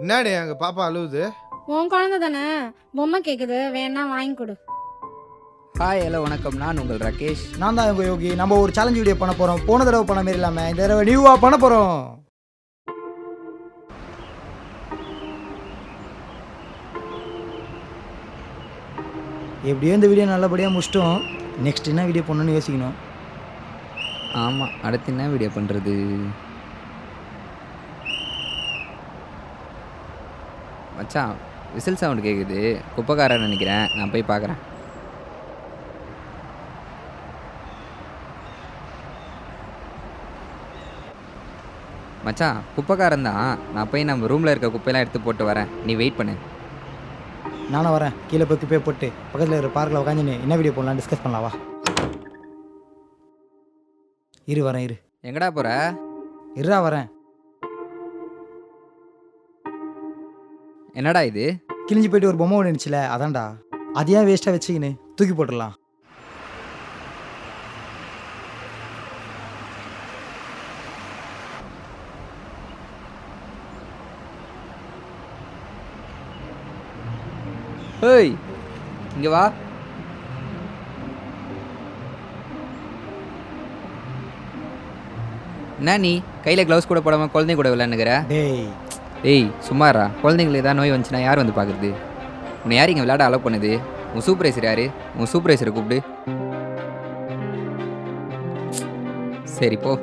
என்னடி அங்க பாப்பா அழுவுது? உன் குழந்தை தானே, பொம்மை கேக்குது, வேணா வாங்கி கொடு. ஹாய் ஹலோ வணக்கம். நான் உங்கள் ராகேஷ். நான் தான் உங்கள் யோகி. நம்ம ஒரு சேலஞ்ச் வீடியோ பண்ண போகிறோம். போன தடவை பண்ண மாரி இல்லாமல் இந்த தடவை நியூவாக பண்ண போகிறோம். எப்படியோ இந்த வீடியோ நல்லபடியாக முடிச்சிட்டோம். நெக்ஸ்ட் என்ன வீடியோ பண்ணணும்னு யோசிக்கணும். ஆமாம், அடுத்து என்ன வீடியோ பண்ணுறது? மச்சான், விசில் சவுண்டு கேட்குது. குப்பைக்காரன் நினைக்கிறேன். நான் போய் பார்க்குறேன். மச்சான், குப்பைக்காரன் தான். நான் போய் நம்ம ரூமில் இருக்க குப்பையெல்லாம் எடுத்து போட்டு வரேன். நீ வெயிட் பண்ணு. நானும் வரேன். கீழே போய் குப்பையை போட்டு பக்கத்தில் இருக்கிற பார்க்கில் உட்காந்துன்னு என்ன வீடியோ பண்ணலாம் டிஸ்கஸ் பண்ணலாவா? இரு வரேன். எங்கடா போகிற? இருடா வரேன். என்னடா இது? கிழிஞ்சு போயிட்டு ஒரு பொம்மை ஒன்று இருந்துச்சுல, அதான்டா. அது ஏன் வேஸ்ட்டாக வச்சுக்கின்னு தூக்கி போட்டுடலாம். ஏய், இங்கே வா. என்ன நீ கையில் க்ளவுஸ் கூட போடாமல் குழந்தைங்க கூட விளையாண்டுக்கிற? டேய் ஏய் சும்மாரா. குழந்தைங்களுக்கு ஏதாவது நோய் வந்துச்சுன்னா யார் வந்து பார்க்குறது? உன்னை யார் இங்கே விளையாட அலோவ் பண்ணுது? உன் சூப்பர்வைசர் யார்? உன் சூப்பர்வைசரை கூப்பிடு. சரி போ.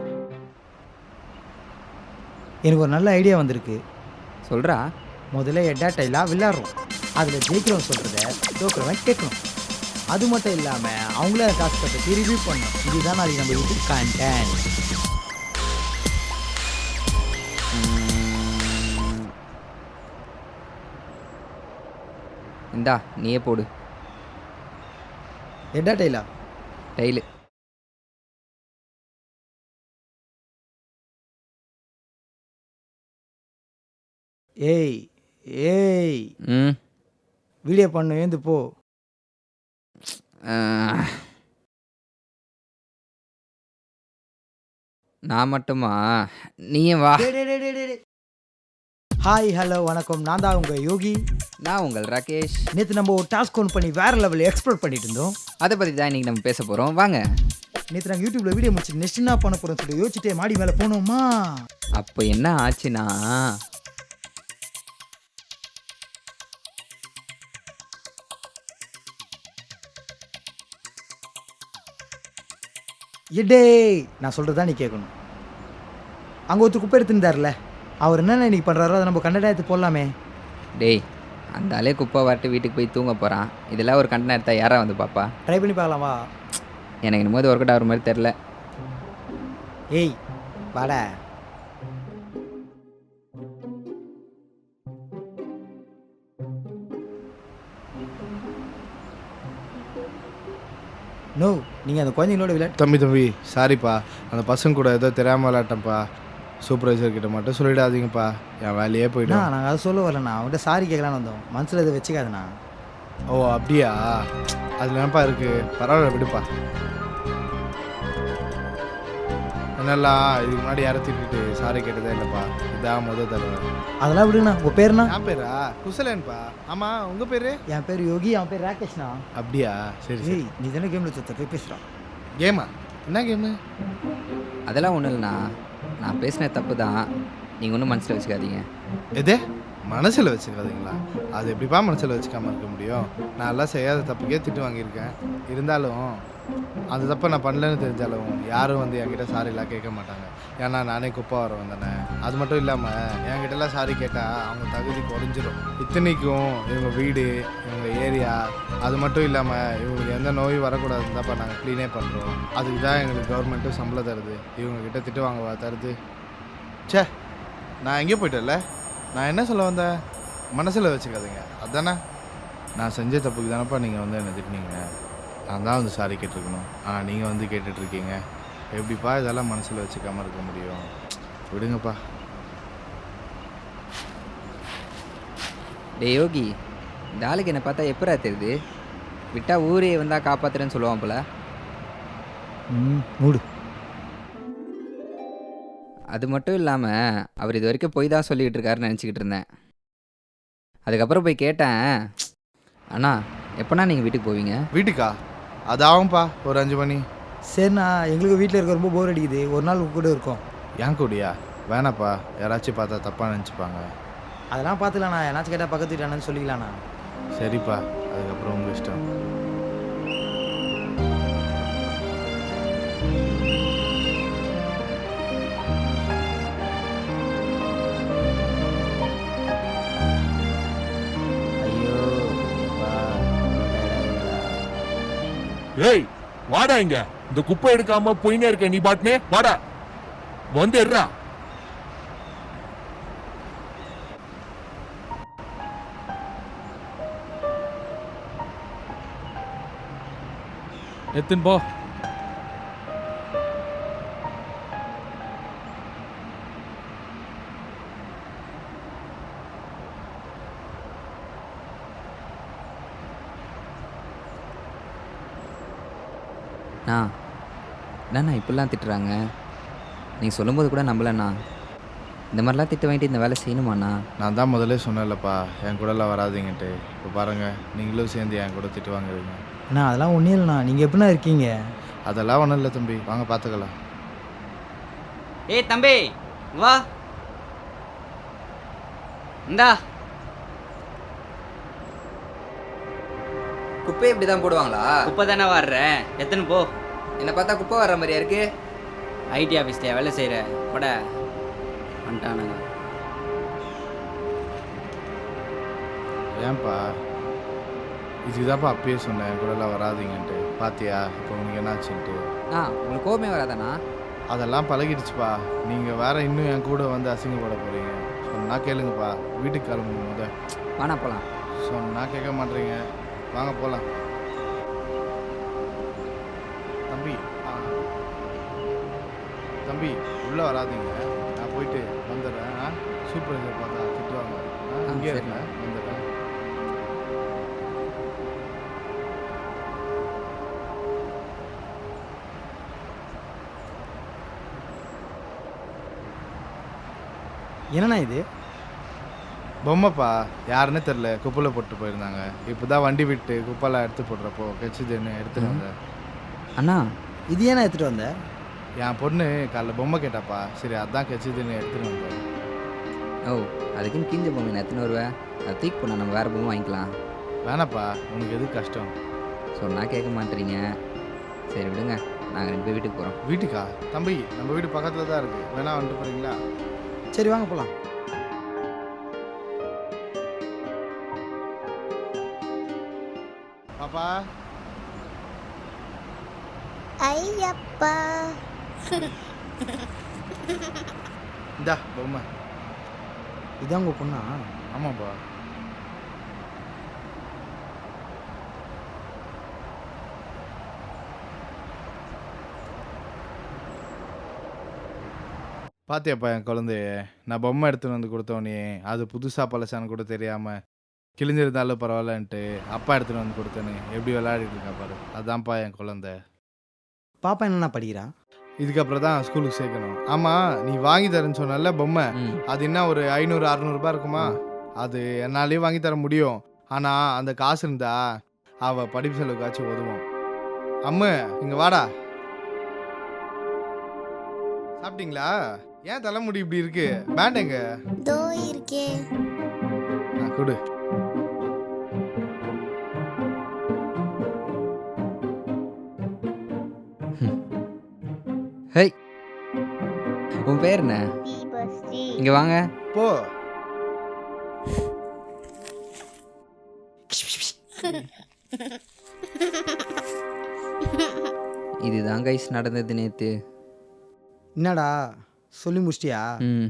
எனக்கு ஒரு நல்ல ஐடியா வந்திருக்கு. சொல்கிறா. முதல்ல எட்டா டைலாக விளையாடுறோம். அதில் ஜெயிக்கிறவன் சொல்கிறத தோக்குறவன் கேட்கணும். அது மட்டும் இல்லாமல் அவங்கள காசு கட்ட ரிவ்யூ பண்ணணும். இதுதான் நாளைக்கு நம்ம யூடியூப் கண்டென்ட். இந்தா நீயே போடு. எட்டா டைலா? டைலு. ஏய் ஏய் ம் வீடியோ பண்ணு, ஏந்து போ. நான் மட்டுமா? நீயும் வா. ஹாய் ஹலோ வணக்கம். நான் தான் உங்கள் யோகி. நான் உங்கள் ராகேஷ். நேற்று நம்ம ஒரு டாஸ்க் ஒன் பண்ணி வேறு லெவலில் எக்ஸ்ப்ளோர் பண்ணிட்டு இருந்தோம். அதை பற்றி தான் இன்றைக்கி நம்ம பேச போகிறோம். வாங்க. நேற்று நாங்கள் யூடியூப்பில் வீடியோ முடிச்சு நெக்ஸ்ட் என்ன பண்ண போகிறோம்னு சொல்லி யோசிச்சுட்டே மாடி மேலே போனோமா. அப்போ என்ன ஆச்சுன்னா, எடே நான் சொல்கிறது தான் நீ கேட்கணும். அங்கே ஒருத்தர் குப்பை எடுத்துருந்தார்ல, அவர் என்னென்ன இன்னைக்கு பண்ணுறாரோ அதை நம்ம கண்டென்ட் எடுத்து போடலாமே. டேய் அந்த ஆளே குப்பை வாட்டு வீட்டுக்கு போய் தூங்க போகிறான். இதெல்லாம் ஒரு கண்டென்ட் எடுத்தால் யாரா வந்து பாப்பா? ட்ரை பண்ணி பார்க்கலாமா? எனக்கு என்னமோ ஒர்க் அவுட் ஆகிற மாதிரி தெரில. ஏய் வாடா. நோ, நீங்கள் அந்த குழந்தைங்களோட விளையாட்டு. தம்பி சாரிப்பா, அந்த பசங்க கூட ஏதோ தெரியாமல் விளையாட்டேன்ப்பா. சூப்பர்வைசர் கிட்ட மட்டும் சொல்லிடாதீங்கப்பா, என் வேலையே போய்டும். நாங்கள் அதை சொல்ல வரலண்ணா, அவன்கிட்ட சாரி கேட்கலான்னு வந்தோம். மனசில் இதை வச்சுக்காதுண்ணா. ஓ அப்படியா? அதில் என்னப்பா இருக்குது, பரவாயில்ல விடுப்பா. என்னெல்லாம் இதுக்கு முன்னாடி யாரை திட்டிட்டு சாரி கேட்டதே இல்லைப்பா, இதான் முதல் தடவை. அதெல்லாம் விடுங்கண்ணா. உங்கள் பேருண்ணா? என் பேரா குசலேன்ப்பா. ஆமாம், உங்கள் பேர்? என் பேர் யோகி, அவன் பேர் ராகேஷ்ண்ணா. அப்படியா? சரி சரி. ஏய் நீ தானே கேமில் சுத்த போய் பேசுகிறான். கேமா? என்ன கேமு? அதெல்லாம் ஒன்றும் இல்லைண்ணா. நான் பேசின தப்பு தான். நீங்கள் ஒன்றும் மனசில் வச்சுக்காதீங்க. எது மனசில் வச்சுக்காதீங்களா? அது எப்படிப்பா மனசில் வச்சுக்காமல் இருக்க முடியும்? நான் எல்லாம் செய்யாத தப்புக்கே திட்டு வாங்கியிருக்கேன். இருந்தாலும் அந்த தப்பை நான் பண்ணலன்னு தெரிஞ்சாலும் யாரும் வந்து என்கிட்ட சாரிலாம் கேட்க மாட்டாங்க. ஏன்னா நானே குப்பை வர வந்தேனே. அது மட்டும் இல்லாமல் என்கிட்டலாம் சாரி கேட்டால் அவங்க தகுதி குறைஞ்சிரும். இத்தனைக்கும் இவங்க வீடு, இவங்க ஏரியா, அது மட்டும் இல்லாமல் இவங்களுக்கு எந்த நோயும் வரக்கூடாதுன்னு தான்ப்பா நாங்கள் க்ளீனே பண்ணுறோம். அதுக்கு தான் எங்களுக்கு கவர்மெண்ட்டும் சம்பளம் தருது. இவங்கக்கிட்ட திட்டு வாங்கவா தருது? சே, நான் எங்கே போயிட்டேன்ல. நான் என்ன சொல்ல வந்தேன்? மனசில் வச்சுக்காதீங்க அதானே. நான் செஞ்ச தப்புக்கு தானப்பா நீங்கள் வந்து என்னை திட்டினீங்க. நான் தான் வந்து சாரி கேட்டிருக்கணும். ஆனால் நீங்கள் வந்து கேட்டுட்ருக்கீங்க. எப்படிப்பா இதெல்லாம் மனசில் வச்சுக்காமல் இருக்க முடியும்? விடுங்கப்பா. டே யோகி, இந்த ஆளுக்கு என்னை பார்த்தா எப்பரா தெரியுது? விட்டா ஊரே வந்தால் காப்பாத்துறேன்னு சொல்லுவான் போல. மூடு. அது மட்டும் இல்லாமல் அவர் இது வரைக்கும் போய் தான் சொல்லிக்கிட்டு இருக்காருன்னு நினச்சிக்கிட்டு இருந்தேன். அதுக்கப்புறம் போய் கேட்டேன். அண்ணா எப்போண்ணா நீங்கள் வீட்டுக்கு போவீங்க? வீட்டுக்கா? அது ஆகும்ப்பா, ஒரு 5 மணி. சரிண்ணா, எங்களுக்கு வீட்டில் இருக்க ரொம்ப போர் அடிக்குது, ஒரு நாள் உங்க கூட இருக்கோம். ஏன் கூடியா? வேணாப்பா, யாராச்சும் பார்த்தா தப்பாக நினச்சிப்பாங்க. அதெல்லாம் பார்த்துக்கலாண்ணா, ஏன்னாச்சும் கேட்டால் பக்கத்து வீட்டானு சொல்லிக்கலாண்ணா. சரிப்பா, அதுக்கப்புறம் உங்கள் இஷ்டம். ஐயோ ஏய் வாடா இங்க. இந்த குப்பை எடுக்காம போயினே இருக்க நீ பாட்டுனே. வாடா வந்து எடுறா. எத்துன்னு போ. என்னண்ணா இப்படிலாம் திட்டுறாங்க? நீங்கள் சொல்லும்போது கூட நம்பலண்ணா. இந்த மாதிரிலாம் திட்டு வாங்கிட்டு இந்த வேலை செய்யணுமாண்ணா? நான் தான் முதல்ல சொன்னேன்லப்பா, என் கூடலாம் வராதீங்கன்ட்டு. இப்போ பாருங்கள், நீங்களும் சேர்ந்து என் கூட திட்டு வாங்குறீங்க. அண்ணா அதெல்லாம் ஒன்றும் இல்லைண்ணா, நீங்கள் எப்படிண்ணா இருக்கீங்க? அதெல்லாம் ஒன்றும் இல்லை தம்பி, வாங்க பார்த்துக்கலாம். ஏய் தம்பி வா இந்தா. குப்பை இப்படி தான் போடுவாங்களா? குப்பை தானே வர்ற, எத்தனை போ. என்னை பார்த்தா குப்பை வர்ற மாதிரியா இருக்கு? ஐடி ஆஃபீஸ்லையா வேலை செய்கிற? பட வந்துட்டானுங்க. ஏன்பா? இதுக்கு தான்ப்பா அப்பயே சொன்னேன் என் கூடலாம் வராதீங்கன்ட்டு. பாத்தியா இப்போ உனக்கு என்னாச்சுன்ட்டு? உங்களுக்கு கோவமே வராதாண்ணா? அதெல்லாம் பழகிடுச்சுப்பா. நீங்கள் வேற இன்னும் என் கூட வந்து அசிங்கப்பட போகிறீங்க. சொன்னால் கேளுங்கப்பா, வீட்டுக்கு கிளம்புங்க முத. வாண்ணா போகலாம். சொன்னால் கேட்க மாட்டேறீங்க, வாங்க போகலாம். தம்பி தம்பி உள்ளே வராதீங்க, நான் போயிட்டு வந்துடுறேன். சூப்பர்வைசர் பார்த்தா திட்டுவாங்க. இங்கே சரி. இருங்க, வந்துடுறேன். என்னண்ணா இது? பொம்மைப்பா, யாருன்னே தெரில, குப்பையில் போட்டு போயிருந்தாங்க. இப்போ தான் வண்டி விட்டு குப்பைலாம் எடுத்து போடுறப்போ கெச்சுதுன்னு எடுத்துட்டு வந்தேன். அண்ணா இது ஏன்னா எடுத்துகிட்டு வந்த? என் பொண்ணு காலைல பொம்மை கேட்டாப்பா, சரி அதான் கெச்சுதுன்னு எடுத்துட்டு வந்தேன். ஓ, அதுக்குன்னு கீஞ்ச பொம்மை நான் எத்தனை வருவேன்? அதை தூக்கி போனால் நம்ம வேறு பொம்மை வாங்கிக்கலாம். வேணாப்பா, உனக்கு எது கஷ்டம்? சொன்னால் கேட்க மாட்டேறீங்க. சரி விடுங்க, நாங்கள் 2 பேர் வீட்டுக்கு போகிறோம். வீட்டுக்கா? தம்பி நம்ம வீடு பக்கத்தில் தான் இருக்குது, வேணா வந்துட்டு போகிறீங்களா? சரி வாங்க போகலாம். பாப்பா ஐயப்பா. இந்தா பொம்மை. இதான் உங்கள் பொண்ணா? ஆமாப்பா. பாத்தியாப்பா என் குழந்தைய? நான் பொம்மை எடுத்துன்னு வந்து கொடுத்தோன்னே அது புதுசாக பழசான்னு கூட தெரியாமல் கிழிஞ்சிருந்தாலும் பரவாயில்லன்ட்டு அப்பா எடுத்துன்னு வந்து கொடுத்தேன்னு எப்படி விளையாடிட்டு இருக்கா பாரு. அதான்ப்பா என் குழந்தை. பாப்பா என்னண்ணா படிக்கிறா? இதுக்கப்புறம் தான் ஸ்கூலுக்கு சேர்க்கணும். ஆமாம், நீ வாங்கி தரேன்னு சொன்னல பொம்மை, ம். அது என்ன ஒரு 500-600 ரூபாய் இருக்குமா? அது என்னாலேயும் வாங்கி தர முடியும். ஆனால் அந்த காசு இருந்தா அவள் படிப்பு செலவுக்காச்சும் உதவும். அம்மு இங்கே வாடா. சாப்பிட்டீங்களா? ஏன் தலைமுடி இப்படி இருக்கு? பேண்ட் எங்க? தோ இருக்கே. கொடு. ஹேய், உன் பேர் என்ன? இங்கே வாங்க. போ. இதுதான் கைஸ் நடந்தது நேற்று. என்னடா சொல்லி முடிச்சிட்டியா? ம்.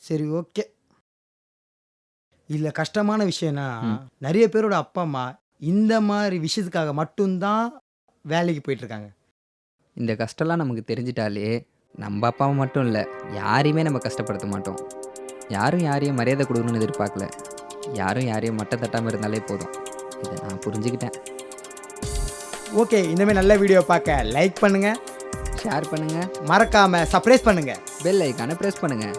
சரி ஓகே. இதில் கஷ்டமான விஷயம்னா ம். நிறைய பேரோட அப்பா அம்மா இந்த மாதிரி விஷயத்துக்காக மட்டும்தான் வேலைக்கு போயிட்டுருக்காங்க. இந்த கஷ்டம்லாம் நமக்கு தெரிஞ்சிட்டாலே நம்ம அப்பா அம்மா மட்டும் இல்லை, யாரையுமே நம்ம கஷ்டப்படுத்த மாட்டோம். யாரும் யாரையும் மரியாதை கொடுக்கணும்னு எதிர்பார்க்கல. யாரும் யாரையும் மட்டம் தட்டாமல் இருந்தாலே போதும். இதை நான் புரிஞ்சுக்கிட்டேன். ஓகே, இந்தமாதிரி நல்ல வீடியோ பார்க்க லைக் பண்ணுங்கள், ஷேர் பண்ணுங்கள், மறக்காமல் சப்ஸ்கிரைப் பண்ணுங்கள். பெல் ஐக்கானை ப்ரெஸ் பண்ணுங்கள்.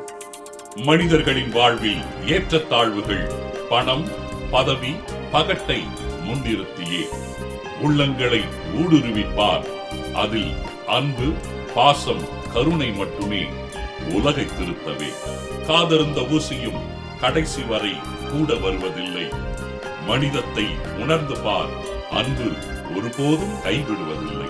மனிதர்களின் வாழ்வில் ஏற்றத்தாழ்வுகள் பணம், பதவி, பகட்டை முன்னிறுத்தியே. உள்ளங்களை ஊடுருவிப்பார். அதில் அன்பு, பாசம், கருணை மட்டுமே உலகை திருத்தவே. காதருந்த ஊசியும் கடைசி வரை கூட வருவதில்லை. மனிதத்தை உணர்ந்து பார். அன்பு ஒருபோதும் கைவிடுவதில்லை.